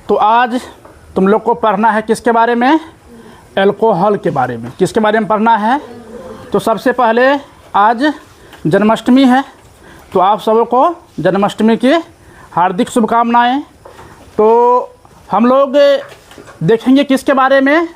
तो आज तुम लोग को पढ़ना है किसके बारे में? अल्कोहल के बारे में। किसके बारे में पढ़ना है? तो सबसे पहले आज जन्माष्टमी है, तो आप सबों को जन्माष्टमी की हार्दिक शुभकामनाएं। तो हम लोग देखेंगे किसके बारे में?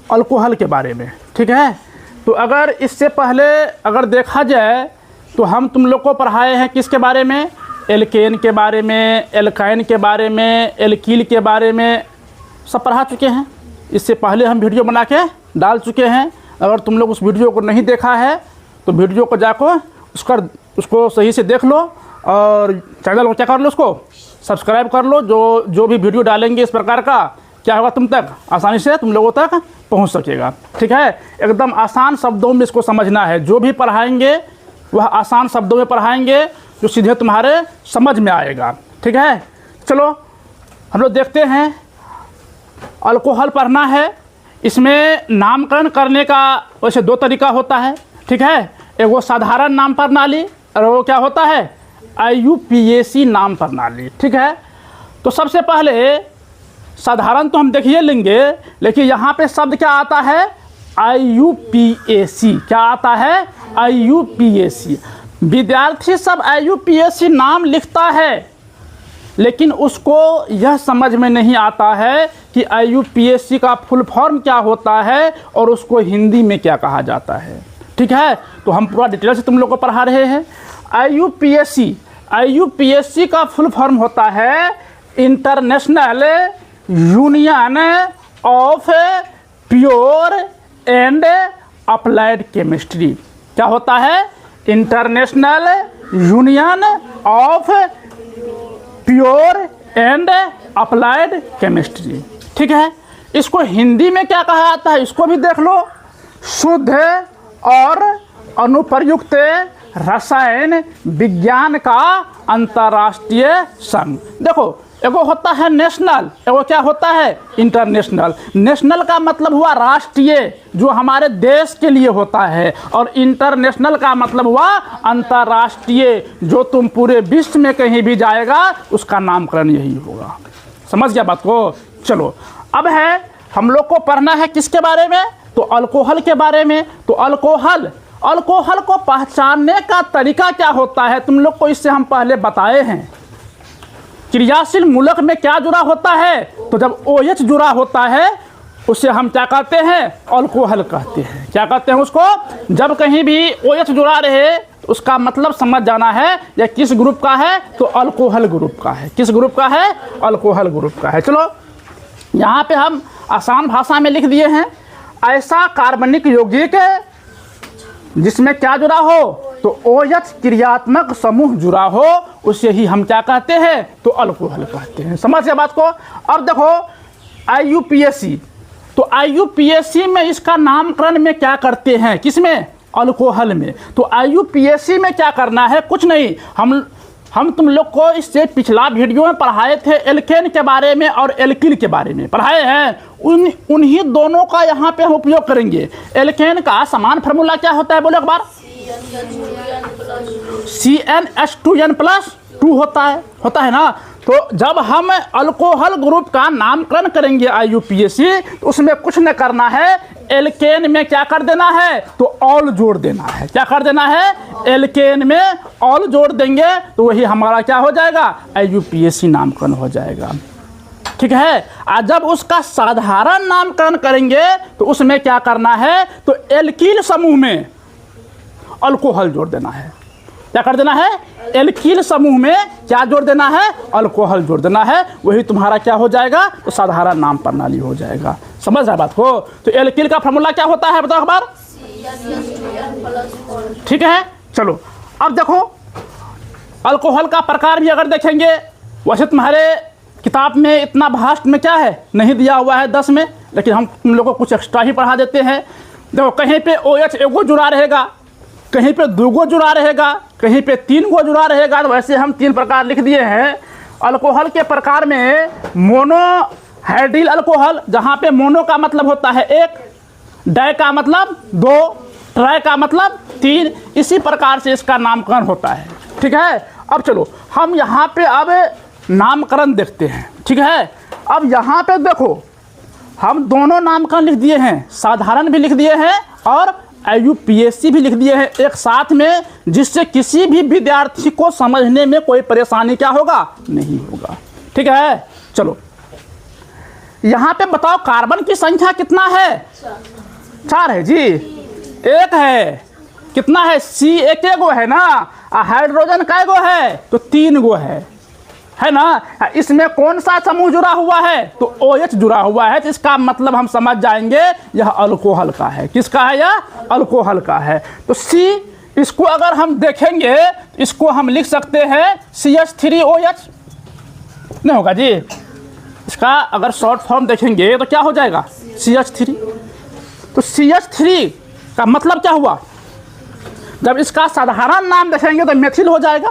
अल्कोहल के बारे में, ठीक है। तो अगर इससे पहले अगर देखा जाए तो हम तुम लोग को पढ़ाए हैं किसके बारे में? एल्केन के बारे में, एल्काइन के बारे में, एल्कील के बारे में सब पढ़ा चुके हैं। इससे पहले हम वीडियो बना के डाल चुके हैं। अगर तुम लोग उस वीडियो को नहीं देखा है तो वीडियो को जाकर उसको सही से देख लो और चैनल को क्या कर लो, उसको सब्सक्राइब कर लो। जो भी वीडियो डालेंगे इस प्रकार का क्या होगा, तुम तक आसानी से तुम लोगों तक पहुंच सकेगा, ठीक है। एकदम आसान शब्दों में इसको समझना है। जो भी पढ़ाएंगे वह आसान शब्दों में पढ़ाएंगे जो सीधे तुम्हारे समझ में आएगा, ठीक है। चलो हम लोग देखते हैं। अल्कोहल पढ़ना है। इसमें नामकरण करने का वैसे दो तरीका होता है, ठीक है। एक वो साधारण नाम प्रणाली और वो क्या होता है? IUPAC नाम प्रणाली, ठीक है। तो सबसे पहले साधारण तो हम देखिए लेंगे, लेकिन यहाँ पे शब्द क्या आता है? IUPAC। क्या आता है? IUPAC। विद्यार्थी सब IUPAC नाम लिखता है, लेकिन उसको यह समझ में नहीं आता है कि IUPAC का फुल फॉर्म क्या होता है और उसको हिंदी में क्या कहा जाता है, ठीक है। तो हम पूरा डिटेल से तुम लोग को पढ़ा रहे हैं। IUPAC का फुल फॉर्म होता है international union of pure and applied chemistry. क्या होता है? International union of pure and applied chemistry, ठीक है। इसको हिंदी में क्या कहा जाता है इसको भी देख लो। शुद्ध और अनुप्रयुक्त रसायन विज्ञान का अंतर्राष्ट्रीय संघ। देखो, एगो होता है नेशनल, एगो क्या होता है? इंटरनेशनल। नेशनल का मतलब हुआ राष्ट्रीय, जो हमारे देश के लिए होता है, और इंटरनेशनल का मतलब हुआ अंतर्राष्ट्रीय, जो तुम पूरे विश्व में कहीं भी जाएगा उसका नामकरण यही होगा। समझ गया बात को? चलो अब है हम लोग को पढ़ना है किसके बारे में? तो अल्कोहल के बारे में। तो अल्कोहल को पहचानने का तरीका क्या होता है तुम लोग को इससे हम पहले बताए हैं। क्रियाशील मूलक में क्या जुड़ा होता है? तो जब OH जुड़ा होता है उसे हम क्या कहते हैं? अल्कोहल कहते हैं। क्या कहते हैं उसको? जब कहीं भी OH जुड़ा रहे तो उसका मतलब समझ जाना है यह किस ग्रुप का है? तो अल्कोहल ग्रुप का है। किस ग्रुप का है? अल्कोहल ग्रुप का है। चलो यहाँ पे हम आसान भाषा में लिख दिए हैं। ऐसा कार्बनिक यौगिक जिसमें क्या जुड़ा हो? तो OH क्रियात्मक समूह जुड़ा हो, उसे ही हम क्या कहते हैं? तो अल्कोहल कहते हैं। समझ गए बात को? अब देखो IUPAC। तो IUPAC में इसका नामकरण में क्या करते हैं? किसमें? अल्कोहल में। तो IUPAC में क्या करना है? कुछ नहीं। हम तुम लोग को इससे पिछला वीडियो में पढ़ाए थे एल्केन के बारे में और एल्कील के बारे में पढ़ाए हैं। उन्हीं दोनों का यहाँ पे हम उपयोग करेंगे। एल्केन का समान फार्मूला क्या होता है? बोलो एक बार। CnH2n+2 होता है ना। तो जब हम अल्कोहल ग्रुप का नामकरण करेंगे IUPAC, तो उसमें कुछ न करना है। एल्केन में क्या कर देना है? तो ऑल जोड़ देना है। क्या कर देना है? एल्केन में ऑल जोड़ देंगे तो वही हमारा क्या हो जाएगा? IUPAC नामकरण हो जाएगा, ठीक है। आज जब उसका साधारण नामकरण करेंगे तो उसमें क्या करना है? तो एल्कील समूह में अल्कोहल जोड़ देना है। क्या कर देना है? एल्कील समूह में क्या जोड़ देना है? अल्कोहल जोड़ देना है। वही तुम्हारा क्या हो जाएगा? तो साधारण नाम प्रणाली हो जाएगा। समझ रहा बात को? तो एल्कील का फार्मूला क्या होता है बताओ एक बार। ठीक है। चलो अब देखो अल्कोहल का प्रकार भी अगर देखेंगे, वैसे तुम्हारे किताब में इतना भास्ट में क्या है नहीं दिया हुआ है 10 में, लेकिन हम तुम लोगों को कुछ एक्स्ट्रा ही पढ़ा देते हैं। देखो कहीं पे OH एगो जुड़ा रहेगा, कहीं पे 2 गो जुड़ा रहेगा, कहीं पे 3 गो जुड़ा रहेगा। तो वैसे हम 3 प्रकार लिख दिए हैं। अल्कोहल के प्रकार में मोनोहाइड्रिल अल्कोहल, जहाँ पे मोनो का मतलब होता है 1, डाई का मतलब 2, ट्राई का मतलब 3। इसी प्रकार से इसका नामकरण होता है। ठीक है। अब चलो हम यहाँ पे अब नामकरण देखते हैं। ठीक है। अब यहाँ पे देखो हम दोनों नामकरण लिख दिए हैं, साधारण भी लिख दिए हैं और IUPAC भी लिख दिए हैं एक साथ में, जिससे किसी भी विद्यार्थी को समझने में कोई परेशानी क्या होगा, नहीं होगा। ठीक है, चलो यहाँ पे बताओ कार्बन की संख्या कितना है, 4 है जी, 1 है, कितना है C एक गो है ना, हाइड्रोजन कै गो है, तो 3 गो है ना। इसमें कौन सा समूह जुड़ा हुआ है, तो OH जुड़ा हुआ है, तो इसका मतलब हम समझ जाएंगे यह अल्कोहल का है। किसका है, यह अल्कोहल का है। तो C, इसको अगर हम देखेंगे इसको हम लिख सकते हैं CH3OH, नहीं होगा जी, इसका अगर शॉर्ट फॉर्म देखेंगे तो क्या हो जाएगा, CH3। तो CH3 का मतलब क्या हुआ, जब इसका साधारण नाम देखेंगे तो मेथिल हो जाएगा।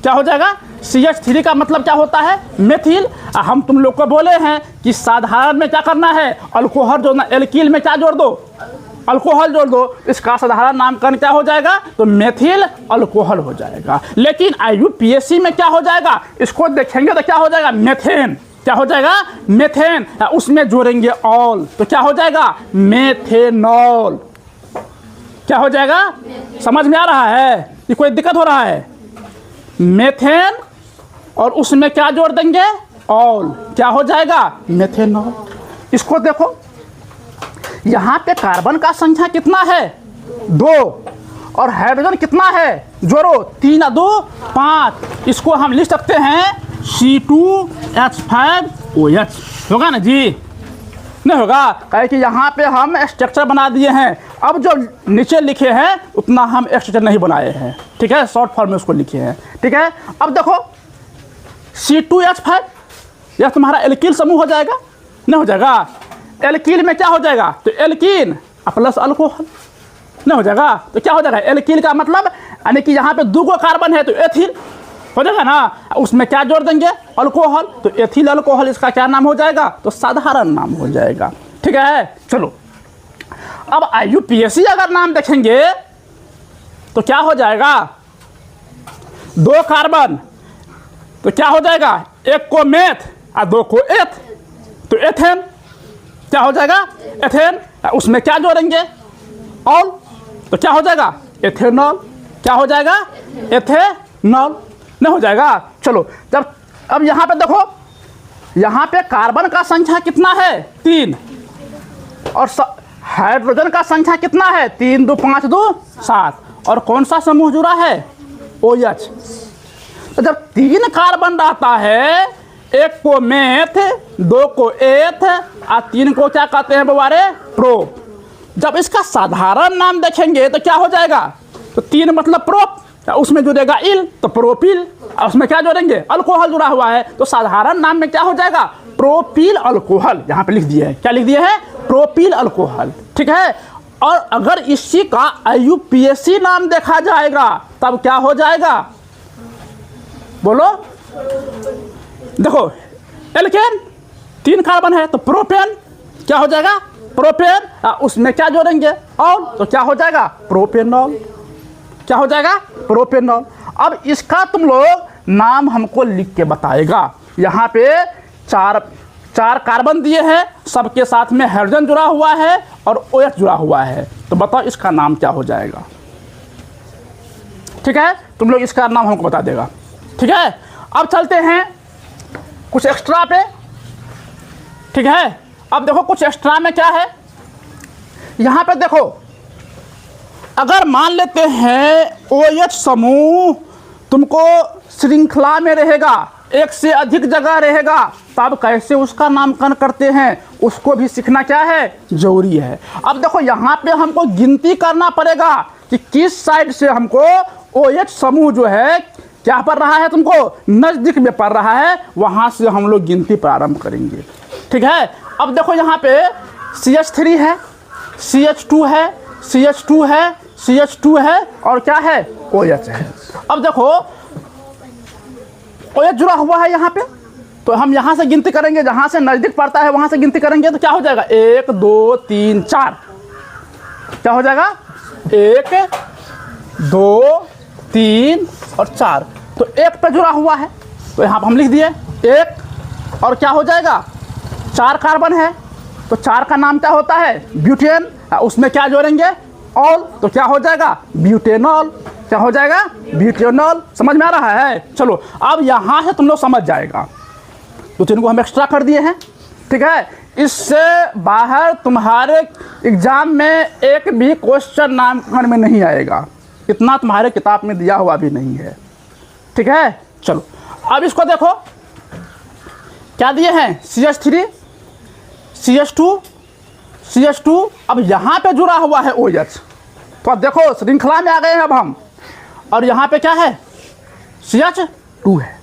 क्या हो जाएगा, CH3 का मतलब क्या होता है, मेथिल। हम तुम लोग को बोले हैं कि साधारण में क्या करना है, अल्कोहल जोड़ना, एल्किल में क्या जोड़ दो, अल्कोहल जोड़ दो, इसका साधारण नामकरण क्या हो जाएगा, तो मेथिल अल्कोहल हो जाएगा। लेकिन IUPAC में क्या हो जाएगा, इसको देखेंगे तो क्या हो जाएगा, मेथेन। क्या हो जाएगा, मेथेन। उसमें जोड़ेंगे ऑल तो क्या हो जाएगा, मेथेनॉल। क्या हो जाएगा, समझ में आ रहा है, ये कोई दिक्कत हो रहा है, मेथेन और उसमें क्या जोड़ देंगे, ऑल, क्या हो जाएगा, मेथेनॉल। इसको देखो यहाँ पे कार्बन का संख्या कितना है, 2, और हाइड्रोजन कितना है, जोड़ो, 3 और 2 5। इसको हम लिख सकते हैं C2H5OH, होगा ना जी, नहीं होगा, कहे कि यहाँ पे हम स्ट्रक्चर बना दिए हैं, अब जो नीचे लिखे हैं उतना हम स्ट्रक्चर नहीं बनाए हैं। ठीक है, शॉर्ट फॉर्म में उसको लिखे हैं। ठीक है, अब देखो C2H5 यह तुम्हारा एल्किल समूह हो जाएगा, नहीं हो जाएगा, एल्किल में क्या हो जाएगा, तो एल्कीन प्लस अल्कोहल, नहीं हो जाएगा, तो क्या हो जाएगा, एल्किल का मतलब यानी कि यहाँ पे 2 कार्बन है तो एथिल हो जाएगा ना, उसमें क्या जोड़ देंगे, अल्कोहल, तो एथिल अल्कोहल, इसका क्या नाम हो जाएगा, तो साधारण नाम हो जाएगा। ठीक है, चलो अब IUPAC अगर नाम देखेंगे तो क्या हो जाएगा, 2 कार्बन, तो क्या हो जाएगा, 1 को मेथ और 2 को एथ, तो एथेन। क्या हो जाएगा, एथेन। उसमें क्या जोड़ेंगे, ऑल, तो क्या हो जाएगा, एथेनॉल। क्या हो जाएगा, एथेनॉल, नहीं हो जाएगा। चलो जब अब यहाँ पे देखो, यहाँ पे कार्बन का संख्या कितना है, 3, और हाइड्रोजन का संख्या कितना है, 3 2 5 2 7, और कौन सा समूह जुड़ा है, OH। तो जब 3 कार्बन रहता है, 1 को मेथ, 2 को एथ और 3 को क्या कहते हैं बवारे, प्रो। जब इसका साधारण नाम देखेंगे तो क्या हो जाएगा, तो 3 मतलब प्रोप, उसमें जुड़ेगा इल, तो प्रोपिल, उसमें क्या जोड़ेंगे, अल्कोहल जुड़ा हुआ है, तो साधारण नाम में क्या हो जाएगा, प्रोपिल अल्कोहल। यहाँ पे लिख दिया है, क्या लिख दिया है, प्रोपिल अल्कोहल। ठीक है, और अगर इसी का IUPAC नाम देखा जाएगा तब क्या हो जाएगा, बोलो, देखो एल्केन 3 कार्बन है तो प्रोपेन, क्या हो जाएगा, प्रोपेन, उसमें क्या जोड़ेंगे, ऑल, तो क्या हो जाएगा, प्रोपेनॉल। क्या हो जाएगा, प्रोपेनॉल। अब इसका तुम लोग नाम हमको लिख के बताएगा। यहाँ पे 4 कार्बन दिए हैं, सबके साथ में हाइड्रोजन जुड़ा हुआ है और OH जुड़ा हुआ है, तो बताओ इसका नाम क्या हो जाएगा। ठीक है, तुम लोग इसका नाम हमको बता देगा। ठीक है, अब चलते हैं कुछ एक्स्ट्रा पे। ठीक है, अब देखो कुछ एक्स्ट्रा में क्या है, यहाँ पे देखो, अगर मान लेते हैं OH समूह तुमको श्रृंखला में रहेगा, एक से अधिक जगह रहेगा, तब कैसे उसका नामकरण करते हैं, उसको भी सीखना क्या है, जरूरी है। अब देखो यहाँ पे हमको गिनती करना पड़ेगा कि किस साइड से हमको OH समूह जो है क्या पड़ रहा है, तुमको नज़दीक में पड़ रहा है, वहाँ से हम लोग गिनती प्रारंभ करेंगे। ठीक है, अब देखो यहाँ पे CH3 है, CH2 है, CH2 है, CH2 है, और क्या है, OH है। अब देखो OH जुड़ा हुआ है यहाँ पे, तो हम यहाँ से गिनती करेंगे, जहाँ से नज़दीक पड़ता है वहाँ से गिनती करेंगे, तो क्या हो जाएगा, 1 2 3 4। क्या हो जाएगा, 1 2 3 और 4, तो 1 पे जुड़ा हुआ है, तो यहाँ पर हम लिख दिए 1, और क्या हो जाएगा, 4 कार्बन है तो 4 का नाम क्या होता है? ब्यूटेन। उसमें क्या जोड़ेंगे? ऑल, तो क्या हो जाएगा? ब्यूटेनॉल। क्या हो जाएगा? ब्यूटेनॉल। समझ में आ रहा है? चलो अब यहाँ से तुम लोग समझ जाएगा, तो इनको हम एक्स्ट्रा कर दिए हैं, ठीक है। इससे बाहर तुम्हारे एग्जाम में एक भी क्वेश्चन नामकरण में नहीं आएगा, इतना तुम्हारे किताब में दिया हुआ भी नहीं है, ठीक है। चलो अब इसको देखो क्या दिए हैं? CH3 CH2 CH2। अब यहाँ पे जुड़ा हुआ है OH, तो अब देखो श्रृंखला में आ गए हैं अब हम, और यहाँ पे क्या है? CH2 है।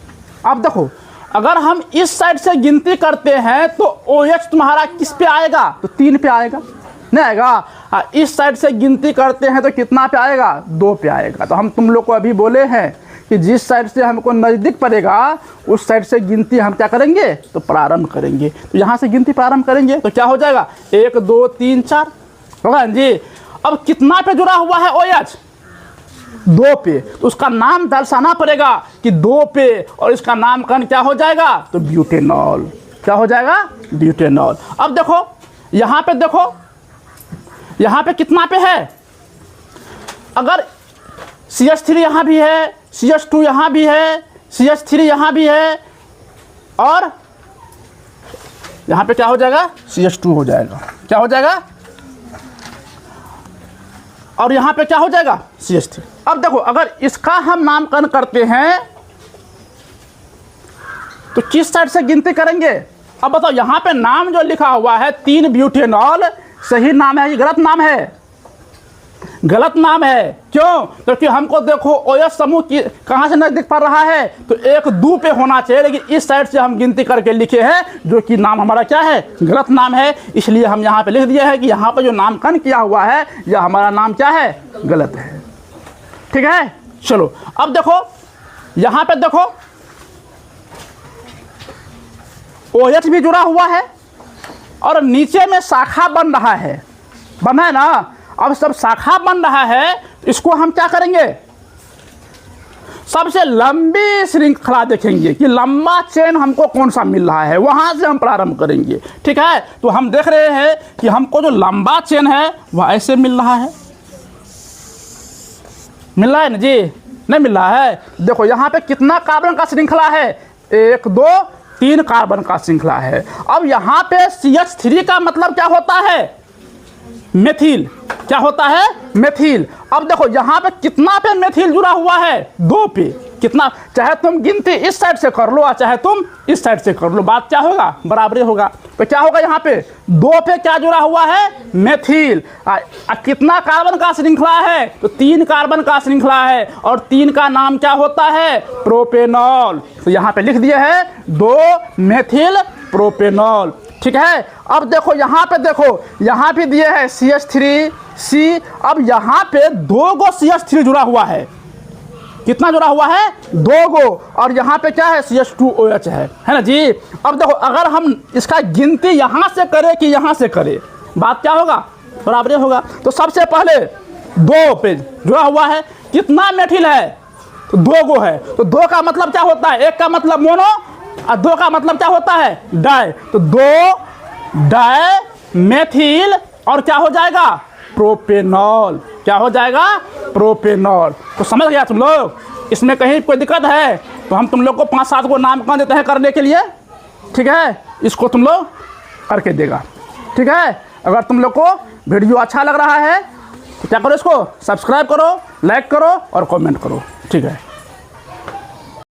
अब देखो अगर हम इस साइड से गिनती करते हैं तो OH तुम्हारा किस पे आएगा? तो 3 पे आएगा, नहीं आएगा। इस साइड से गिनती करते हैं तो कितना पे आएगा? 2 पे आएगा। तो हम तुम लोग को अभी बोले हैं कि जिस साइड से हमको नज़दीक पड़ेगा उस साइड से गिनती हम क्या करेंगे? तो प्रारंभ करेंगे। तो यहाँ से गिनती प्रारंभ करेंगे तो क्या हो जाएगा? 1 2 3 4 होगा जी। अब कितना पे जुड़ा हुआ है OH? 2 पे, तो उसका नाम दर्शाना पड़ेगा कि 2 पे, और इसका नामकरण क्या हो जाएगा? तो ब्यूटेनॉल। क्या हो जाएगा? ब्यूटेनॉल। अब देखो यहाँ पे, देखो यहाँ पे कितना पे है? अगर CH3 यहाँ भी है, CH2 यहाँ भी है, CH3 यहाँ भी है, और यहाँ पे क्या हो जाएगा? CH2 हो जाएगा। क्या हो जाएगा? और यहाँ पे क्या हो जाएगा? CH3। अब देखो अगर इसका हम नामकरण करते हैं तो किस साइड से गिनती करेंगे? अब बताओ यहाँ पे नाम जो लिखा हुआ है 3 ब्यूटेनॉल, सही नाम है? ये गलत नाम है? गलत नाम है। क्यों? क्योंकि हमको देखो OH समूह की कहाँ से नजदीक पड़ रहा है? तो 1 2 पे होना चाहिए, लेकिन इस साइड से हम गिनती करके लिखे हैं, जो कि नाम हमारा क्या है? गलत नाम है। इसलिए हम यहाँ पे लिख दिए हैं कि यहाँ पे जो नामकरण किया हुआ है यह हमारा नाम क्या है? गलत है, ठीक है। चलो अब देखो यहाँ पे, देखो OH भी जुड़ा हुआ है और नीचे में शाखा बन रहा है, बना है ना। अब सब शाखा बन रहा है, इसको हम क्या करेंगे? सबसे लंबी श्रृंखला देखेंगे कि लंबा चेन हमको कौन सा मिल रहा है, वहां से हम प्रारंभ करेंगे, ठीक है। तो हम देख रहे हैं कि हमको जो लंबा चेन है वह ऐसे मिल रहा है, मिल रहा है ना जी? नहीं मिल रहा है। देखो यहाँ पे कितना कार्बन का श्रृंखला है? 1 2 3 कार्बन का श्रृंखला है। अब यहाँ पे CH3 का मतलब क्या होता है? मेथिल। क्या होता है? मेथिल। अब देखो यहाँ पे कितना पे मेथिल जुड़ा हुआ है? 2 पे। कितना? चाहे तुम गिनती इस साइड से कर लो और चाहे तुम इस साइड से कर लो, बात क्या होगा? बराबरी होगा। तो क्या होगा यहाँ पे? 2 पे क्या जुड़ा हुआ है? मेथिल। कितना कार्बन का श्रृंखला है? तो 3 कार्बन का श्रृंखला है, और 3 का नाम क्या होता है? प्रोपेनॉल। तो यहाँ पे लिख दिए है 2 मेथिल प्रोपेनॉल, ठीक है। अब देखो यहाँ पे, देखो यहाँ भी दिए है CH3C। अब यहाँ पे 2 गो CH3 जुड़ा हुआ है। कितना जुड़ा हुआ है? 2 गो। और यहाँ पे क्या है? CH2OH है ना जी। अब देखो अगर हम इसका गिनती यहाँ से करें कि यहाँ से करें, बात क्या होगा? बराबर होगा। तो सबसे पहले 2 पे जुड़ा हुआ है, कितना मेथिल है? तो 2 गो है। तो 2 का मतलब क्या होता है? 1 का मतलब मोनो और 2 का मतलब क्या होता है? डाई। तो 2 डाई मेथिल और क्या हो जाएगा? प्रोपेनॉल। क्या हो जाएगा? प्रोपेनॉल। तो समझ गया तुम लोग? इसमें कहीं कोई दिक्कत है तो हम तुम लोग को 5-7 को नामकरण देते हैं करने के लिए, ठीक है। इसको तुम लोग करके देगा, ठीक है। अगर तुम लोग को वीडियो अच्छा लग रहा है तो क्या करो? इसको सब्सक्राइब करो, लाइक करो और कमेंट करो, ठीक है।